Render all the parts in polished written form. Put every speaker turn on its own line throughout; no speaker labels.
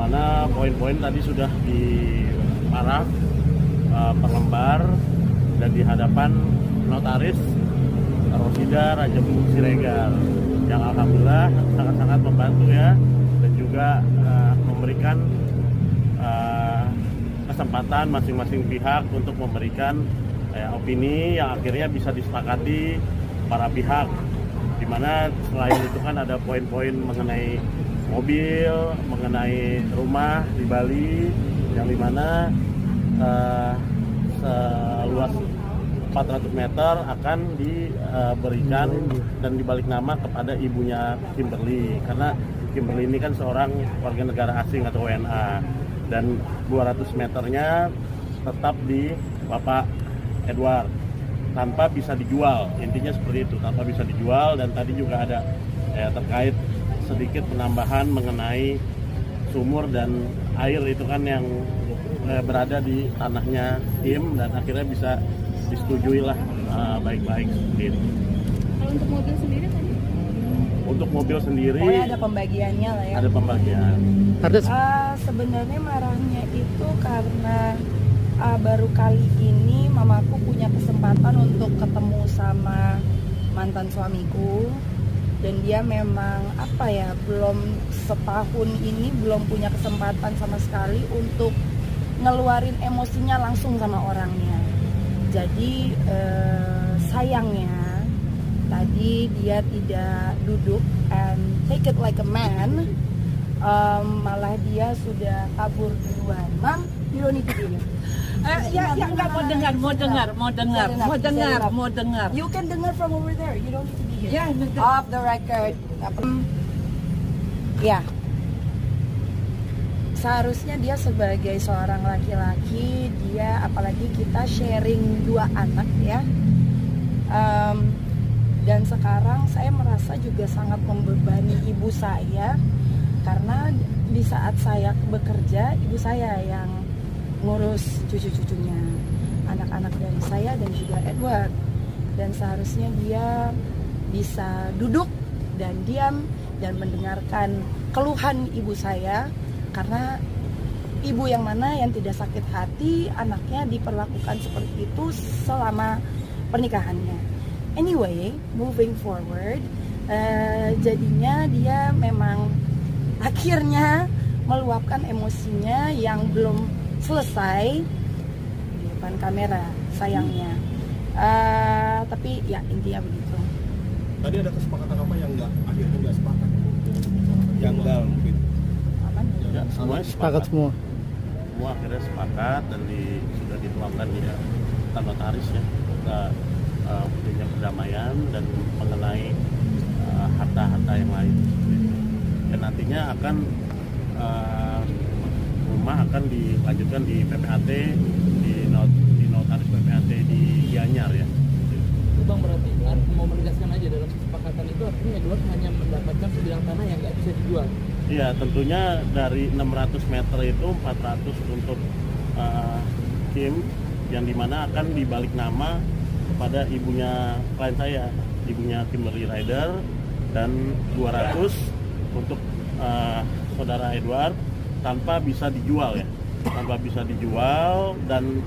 mana poin-poin tadi sudah diparaf per lembar dan di hadapan notaris Rosida Rajabun Siregar yang alhamdulillah sangat-sangat membantu ya, dan juga memberikan kesempatan masing-masing pihak untuk memberikan opini yang akhirnya bisa disepakati para pihak, di mana selain itu kan ada poin-poin mengenai mobil, mengenai rumah di Bali yang dimana seluas 400 meter akan diberikan dan dibalik nama kepada ibunya Kimberly, karena Kimberly ini kan seorang warga negara asing atau WNA, dan 200 meternya tetap di Bapak Edward tanpa bisa dijual, intinya seperti itu, tanpa bisa dijual. Dan tadi juga ada terkait sedikit penambahan mengenai sumur dan air itu kan yang berada di tanahnya Kim, dan akhirnya bisa disetujui lah baik-baik gitu.
Kalau untuk mobil sendiri tadi?
Untuk mobil sendiri
ada pembagiannya lah ya.
ada pembagian.
Sebenarnya marahnya itu karena baru kali ini mamaku punya kesempatan untuk ketemu sama mantan suamiku, dan dia memang belum setahun ini belum punya kesempatan sama sekali untuk ngeluarin emosinya langsung sama orangnya. Jadi sayangnya tadi dia tidak duduk and take it like a man, malah dia sudah kabur duluan. Mam, you don't need to be here.
Enggak mau dengar.
You can dengar from over there. You don't need to be here.
Ya,
Off the record. Ya. Seharusnya dia sebagai seorang laki-laki, dia apalagi kita sharing 2 anak ya. Dan sekarang saya merasa juga sangat membebani ibu saya, karena di saat saya bekerja, ibu saya yang ngurus cucu-cucunya, anak-anak dari saya dan juga Edward. Dan seharusnya dia bisa duduk dan diam dan mendengarkan keluhan ibu saya, karena ibu yang mana yang tidak sakit hati anaknya diperlakukan seperti itu selama pernikahannya. Anyway, moving forward, jadinya dia memang akhirnya meluapkan emosinya yang belum selesai di depan kamera, sayangnya. Tapi ya intinya begitu.
Tadi ada kesepakatan apa yang akhirnya nggak sepakat? Janggal mungkin.
Ya, semuanya
Sepakat semua.
Semua akhirnya sepakat dan sudah dituangkan di notaris ya. Kita punya perdamaian dan mengenai harta-harta yang lain. Dan nantinya akan rumah akan dilanjutkan di PPAT, di notaris PPAT di Gianyar ya.
Bang, berarti mau menegaskan aja dalam kesepakatan itu artinya Edward hanya mendapatkan sebidang tanah yang nggak bisa dijual.
Iya, tentunya dari 600 meter itu 400 untuk Kim, yang dimana akan dibalik nama kepada ibunya klien saya, ibunya Kimberly Rider, dan 200 untuk saudara Edward tanpa bisa dijual ya, tanpa bisa dijual, dan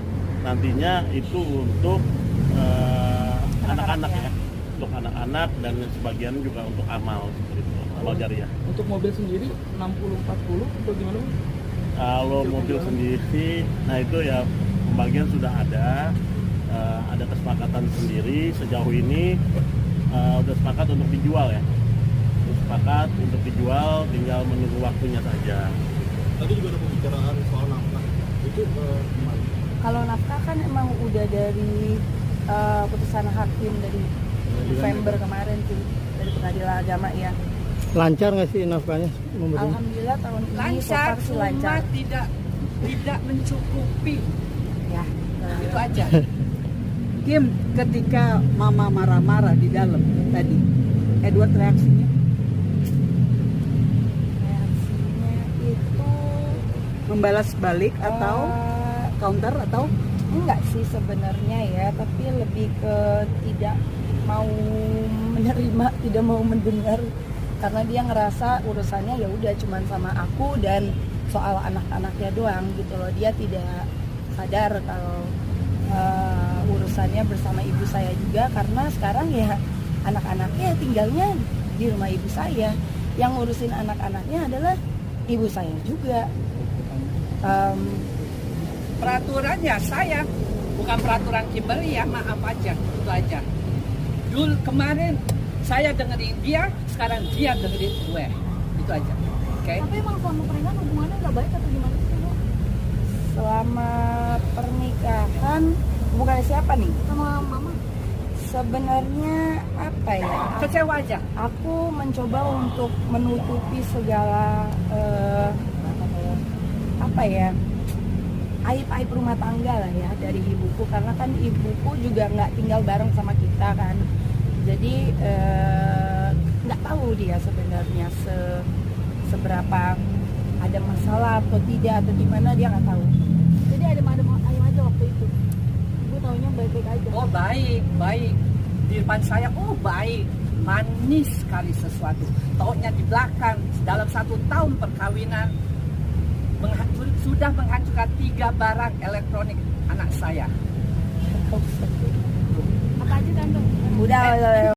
nantinya itu untuk anak-anak ya, untuk anak-anak, dan sebagian juga untuk amal seperti itu, amal jariah.
Untuk mobil sendiri 60-40 atau gimana?
Kalau mobil sendiri, nah itu ya pembagian sudah ada kesepakatan sendiri sejauh ini, udah sepakat untuk dijual ya, sepakat untuk dijual, tinggal menunggu waktunya saja.
Tadi juga ada pembicaraan soal nafkah, itu gimana?
Kalau nafkah kan emang udah dari putusan hakim dari November kemarin tuh, dari pengadilan agama ya.
Lancar nggak sih nafkahnya memberinya?
Alhamdulillah tahun ini
Lancar,
sih
cuma
lancar.
tidak mencukupi.
Ya,
Itu aja.
Kim, ketika mama marah-marah di dalam tadi, Edward reaksinya?
reaksinya itu
Membalas balik atau counter atau?
enggak sih sebenarnya ya, tapi lebih ke tidak mau menerima, tidak mau mendengar, karena dia ngerasa urusannya ya udah cuman sama aku dan soal anak-anaknya doang gitu loh. Dia tidak sadar kalau urusannya bersama ibu saya juga, karena sekarang ya anak-anaknya tinggalnya di rumah ibu saya. Yang ngurusin anak-anaknya adalah ibu saya juga.
Peraturannya saya, bukan peraturan Kimberly ya, maaf aja, itu aja. Dulu kemarin saya dengerin dia, sekarang dia dengerin gue, itu aja. Oke?
Tapi emang selama pernikahan hubungannya nggak baik atau gimana sih Bu?
Selama pernikahan, bukan siapa nih?
Sama mama?
Sebenarnya apa ya?
Kecewa aja.
Aku mencoba untuk menutupi segala apa ya, aib-aib rumah tangga lah ya dari ibuku, karena kan ibuku juga nggak tinggal bareng sama kita kan. Jadi nggak tahu dia sebenarnya seberapa ada masalah atau tidak atau gimana, dia nggak tahu.
Jadi ada ayam aja waktu itu. Ibu taunya baik-baik aja.
Oh baik, baik. Di depan saya, oh baik. Manis sekali sesuatu. Taunya di belakang, dalam 1 tahun perkawinan, sudah menghancurkan 3 barang elektronik anak saya.
Apa aja tante?
Udah